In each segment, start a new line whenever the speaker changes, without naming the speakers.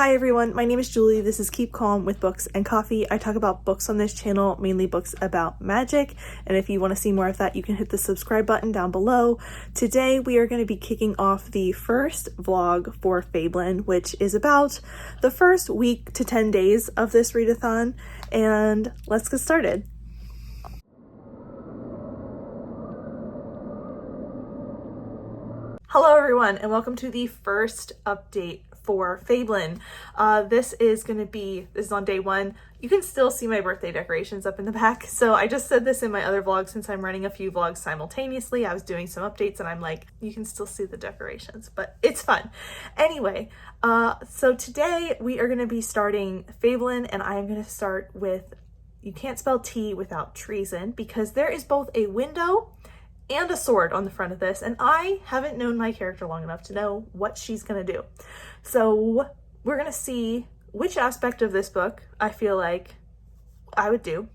Hi everyone, my name is Julie. This is Keep Calm with Books and Coffee. I talk about books on this channel, mainly books about magic, and if you want to see more of that, you can hit the subscribe button down below. Today we are going to be kicking off the first vlog for Fablen, which is about the first week to 10 days of this readathon, and let's get started. Hello everyone, and welcome to the first update for Fablen. This is on day one. You can still see my birthday decorations up in the back. So I just said this in my other vlog since I'm running a few vlogs simultaneously. I was doing some updates and I'm like, you can still see the decorations, but it's fun. Anyway, so today we are gonna be starting Fablen, and I am gonna start with, you can't spell tea without treason, because there is both a window and a sword on the front of this, and I haven't known my character long enough to know what she's gonna do. So we're gonna see which aspect of this book I feel like I would do,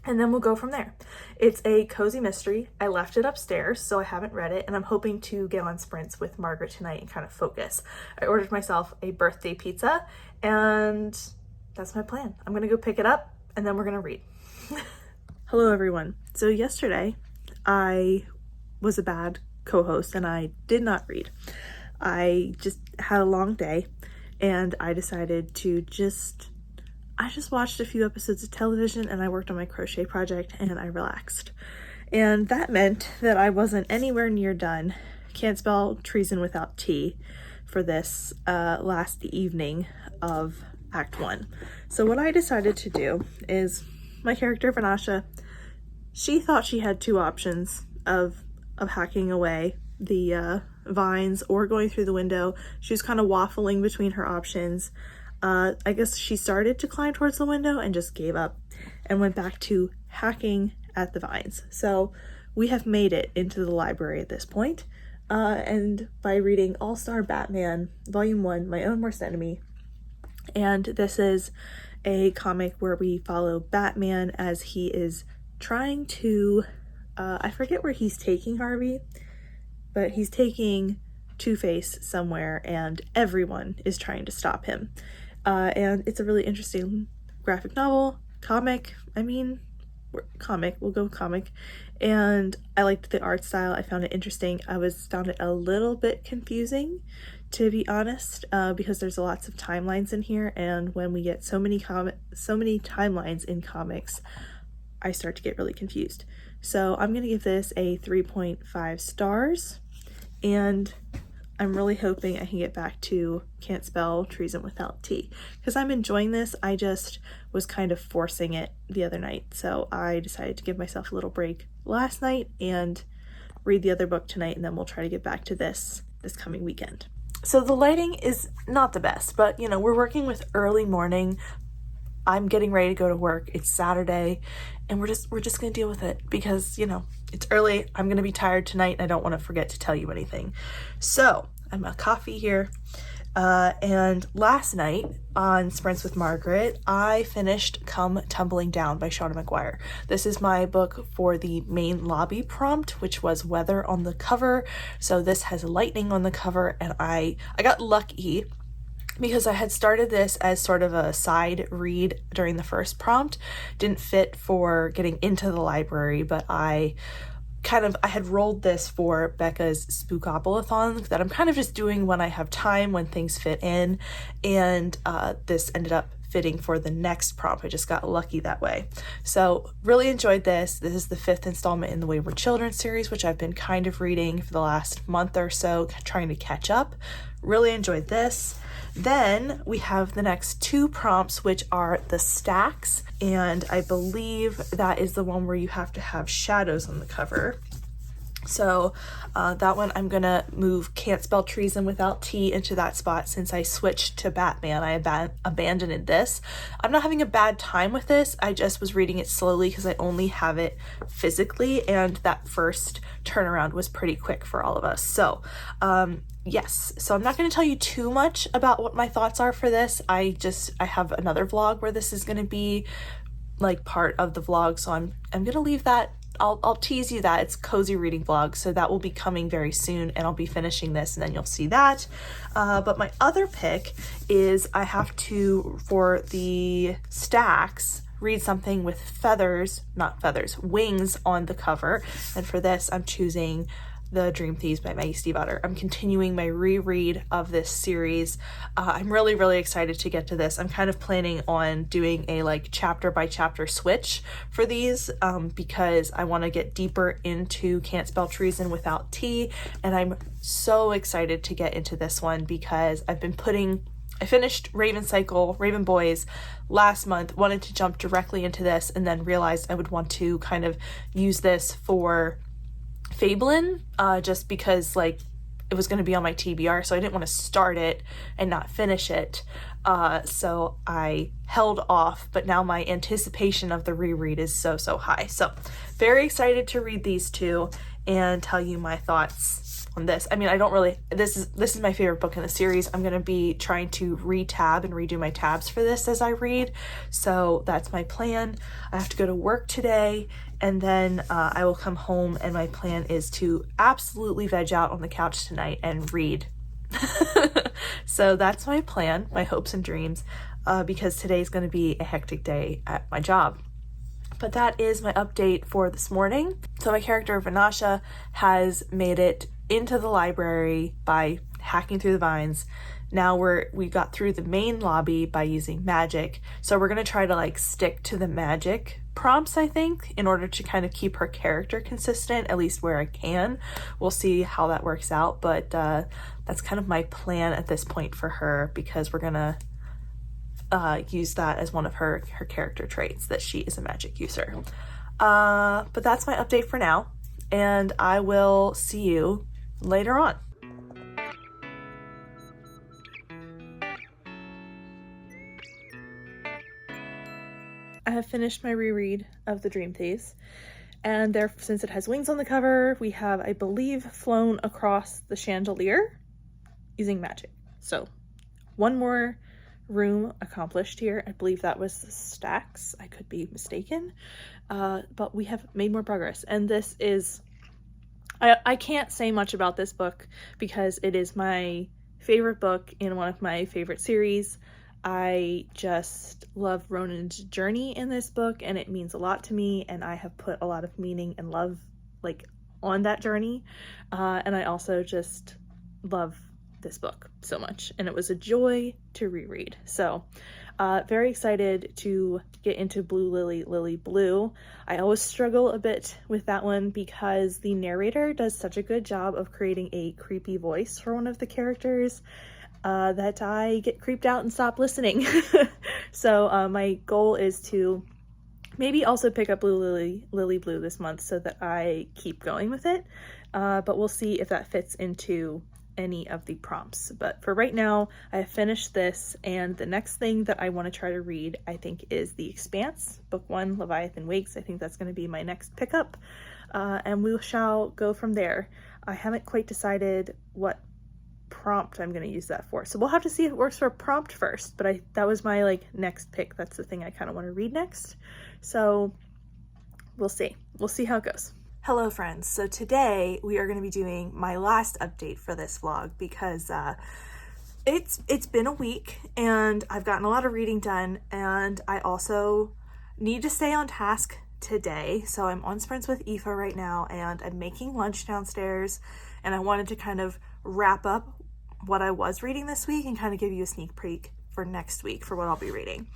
and then we'll go from there. It's a cozy mystery. I left it upstairs, so I haven't read it, and I'm hoping to get on sprints with Margaret tonight and kind of focus. I ordered myself a birthday pizza, and that's my plan. I'm gonna go pick it up, and then we're gonna read. Hello everyone. So yesterday, I was a bad co-host and I did not read. I just had a long day and I decided to I just watched a few episodes of television and I worked on my crochet project and I relaxed. And that meant that I wasn't anywhere near done. Can't spell treason without T for this last evening of Act 1. So what I decided to do is, my character Vanasha, she thought she had two options of hacking away the vines or going through the window. She was kind of waffling between her options. I guess she started to climb towards the window and just gave up and went back to hacking at the vines. So we have made it into the library at this point, and by reading All-Star Batman Volume 1, My Own Worst Enemy. And this is a comic where we follow Batman as he is trying to, I forget where he's taking Harvey, but he's taking Two-Face somewhere and everyone is trying to stop him. And it's a really interesting graphic novel, comic, we'll go comic. And I liked the art style, I found it interesting. Found it a little bit confusing, to be honest, because there's lots of timelines in here, and when we get so many timelines in comics, I start to get really confused. So I'm gonna give this a 3.5 stars, and I'm really hoping I can get back to can't spell treason without T, because I'm enjoying this. I just was kind of forcing it the other night, so I decided to give myself a little break last night and read the other book tonight, and then we'll try to get back to this coming weekend. So the lighting is not the best, but you know, we're working with early morning. I'm getting ready to go to work. It's Saturday, and we're just gonna deal with it because, you know, it's early. I'm gonna be tired tonight and I don't want to forget to tell you anything. So I'm a coffee here, and last night on Sprints with Margaret, I finished Come Tumbling Down by Shauna McGuire. This is my book for the main lobby prompt, which was weather on the cover. So this has lightning on the cover, and I got lucky because I had started this as sort of a side read during the first prompt. Didn't fit for getting into the library, but I had rolled this for Becca's Spookopalathon that I'm kind of just doing when I have time, when things fit in, and this ended up fitting for the next prompt. I just got lucky that way. So really enjoyed this. This is the 5th installment in the Wayward Children series, which I've been kind of reading for the last month or so, trying to catch up. Really enjoyed this. Then we have the next two prompts, which are the stacks, and I believe that is the one where you have to have shadows on the cover. So that one I'm gonna move Can't Spell Treason without T into that spot since I switched to Batman. I abandoned this. I'm not having a bad time with this. I just was reading it slowly because I only have it physically, and that first turnaround was pretty quick for all of us. So yes, so I'm not going to tell you too much about what my thoughts are for this. I have another vlog where this is going to be like part of the vlog, so I'm going to leave that I'll tease you that it's cozy reading vlog, so that will be coming very soon, and I'll be finishing this and then you'll see that. But my other pick is I have to, for the stacks, read something with wings on the cover. And for this, I'm choosing The Dream Thieves by Maggie Stiefvater. I'm continuing my reread of this series. I'm really, really excited to get to this. I'm kind of planning on doing a like chapter by chapter switch for these because I want to get deeper into Can't Spell Treason Without T, and I'm so excited to get into this one because I finished Raven Boys last month, wanted to jump directly into this, and then realized I would want to kind of use this for Fablen, just because like it was going to be on my TBR, so I didn't want to start it and not finish it. So I held off, but now my anticipation of the reread is so high. So very excited to read these two and tell you my thoughts on this. I mean, this is my favorite book in the series. I'm going to be trying to re-tab and redo my tabs for this as I read. So that's my plan. I have to go to work today, and then I will come home, and my plan is to absolutely veg out on the couch tonight and read. So that's my plan, my hopes and dreams, because today's going to be a hectic day at my job. But that is my update for this morning. So my character Vanasha has made it into the library by hacking through the vines. Now we got through the main lobby by using magic. So we're going to try to like stick to the magic prompts, I think, in order to kind of keep her character consistent, at least where I can. We'll see how that works out, but that's kind of my plan at this point for her, because we're going to use that as one of her character traits, that she is a magic user. But that's my update for now, and I will see you later on. I have finished my reread of The Dream Thieves, and since it has wings on the cover, we have, I believe, flown across the chandelier using magic. So one more room accomplished here. I believe that was the stacks. I could be mistaken, but we have made more progress. And this is, I can't say much about this book because it is my favorite book in one of my favorite series. I just love Ronan's journey in this book, and it means a lot to me, and I have put a lot of meaning and love like on that journey, and I also just love this book so much, and it was a joy to reread. So very excited to get into Blue Lily Blue. I always struggle a bit with that one because the narrator does such a good job of creating a creepy voice for one of the characters that I get creeped out and stop listening. So my goal is to maybe also pick up Blue Lily Blue this month so that I keep going with it, but we'll see if that fits into any of the prompts. But for right now, I have finished this, and the next thing that I want to try to read, I think, is The Expanse, Book 1, Leviathan Wakes. I think that's going to be my next pickup, and we shall go from there. I haven't quite decided what prompt I'm going to use that for, so we'll have to see if it works for a prompt first, but that was my like next pick. That's the thing I kind of want to read next, so we'll see how it goes. Hello friends, so today we are going to be doing my last update for this vlog because it's been a week and I've gotten a lot of reading done, and I also need to stay on task today. So I'm on sprints with Aoife right now, and I'm making lunch downstairs, and I wanted to kind of wrap up what I was reading this week and kind of give you a sneak peek for next week for what I'll be reading.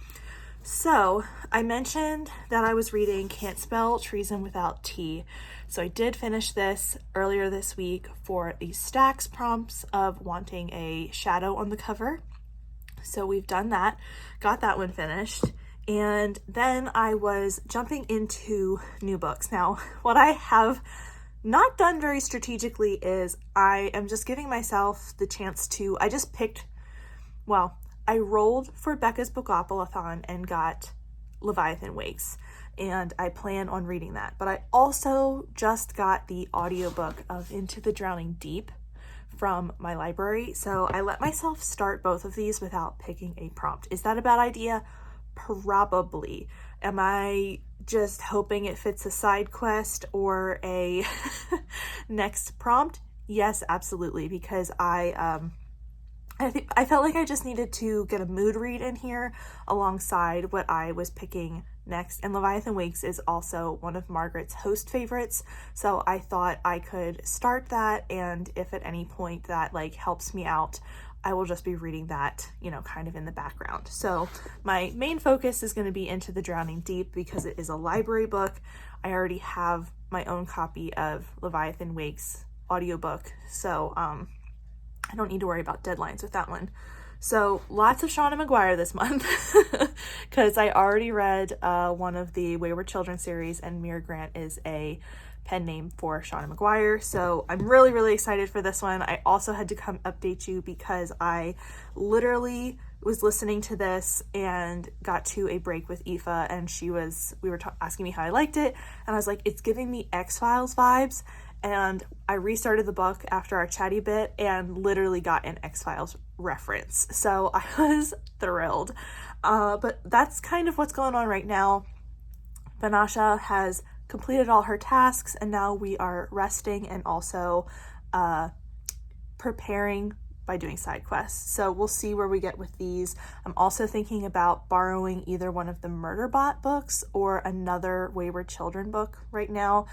So I mentioned that I was reading Can't Spell Treason Without T. So I did finish this earlier this week for the stacks prompts of wanting a shadow on the cover. So we've done that, got that one finished. And then I was jumping into new books. Now, what I have not done very strategically is I am just giving myself the chance to, I rolled for Becca's Bookopoly-thon and got Leviathan Wakes, and I plan on reading that. But I also just got the audiobook of Into the Drowning Deep from my library, so I let myself start both of these without picking a prompt. Is that a bad idea? Probably. Am I just hoping it fits a side quest or a next prompt? Yes, absolutely, because I felt like I just needed to get a mood read in here alongside what I was picking next. And Leviathan Wakes is also one of Margaret's host favorites, so I thought I could start that, and if at any point that like helps me out, I will just be reading that, you know, kind of in the background. So my main focus is going to be Into the Drowning Deep because it is a library book. I already have my own copy of Leviathan Wakes audiobook, so I don't need to worry about deadlines with that one. So lots of Shauna Maguire this month because I already read one of the Wayward Children series, and Mira Grant is a pen name for Shauna Maguire. So I'm really, really excited for this one. I also had to come update you because I literally was listening to this and got to a break with Aoife, and we were asking me how I liked it, and I was like, it's giving me X-Files vibes. And I restarted the book after our chatty bit and literally got an X-Files reference. So I was thrilled. But that's kind of what's going on right now. Vanasha has completed all her tasks, and now we are resting and also preparing by doing side quests. So we'll see where we get with these. I'm also thinking about borrowing either one of the Murderbot books or another Wayward Children book right now,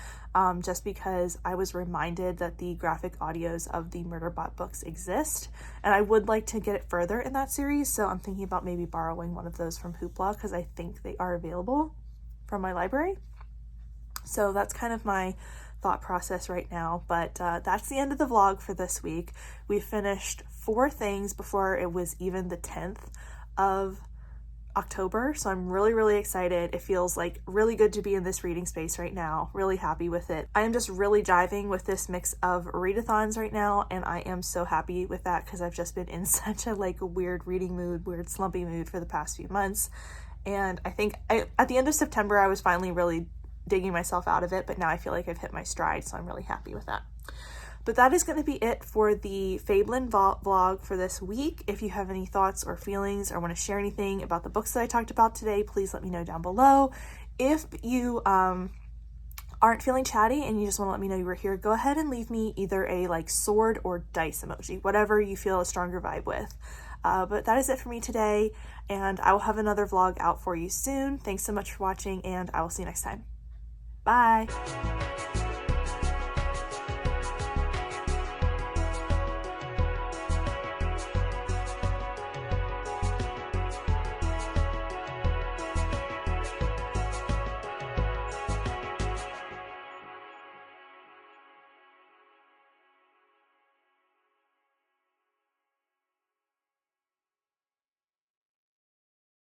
just because I was reminded that the graphic audios of the Murderbot books exist, and I would like to get it further in that series, so I'm thinking about maybe borrowing one of those from Hoopla because I think they are available from my library. So that's kind of my thought process right now, but that's the end of the vlog for this week. We finished 4 things before it was even the 10th of October, so I'm really, really excited. It feels like really good to be in this reading space right now. Really happy with it. I am just really jiving with this mix of readathons right now, and I am so happy with that because I've just been in such a like weird reading mood, weird slumpy mood for the past few months. And I think at the end of September I was finally really digging myself out of it, but now I feel like I've hit my stride, so I'm really happy with that. But that is going to be it for the Fablen vlog for this week. If you have any thoughts or feelings or want to share anything about the books that I talked about today, please let me know down below. If you aren't feeling chatty and you just want to let me know you were here, go ahead and leave me either a like sword or dice emoji, whatever you feel a stronger vibe with. But that is it for me today, and I will have another vlog out for you soon. Thanks so much for watching, and I will see you next time. Bye!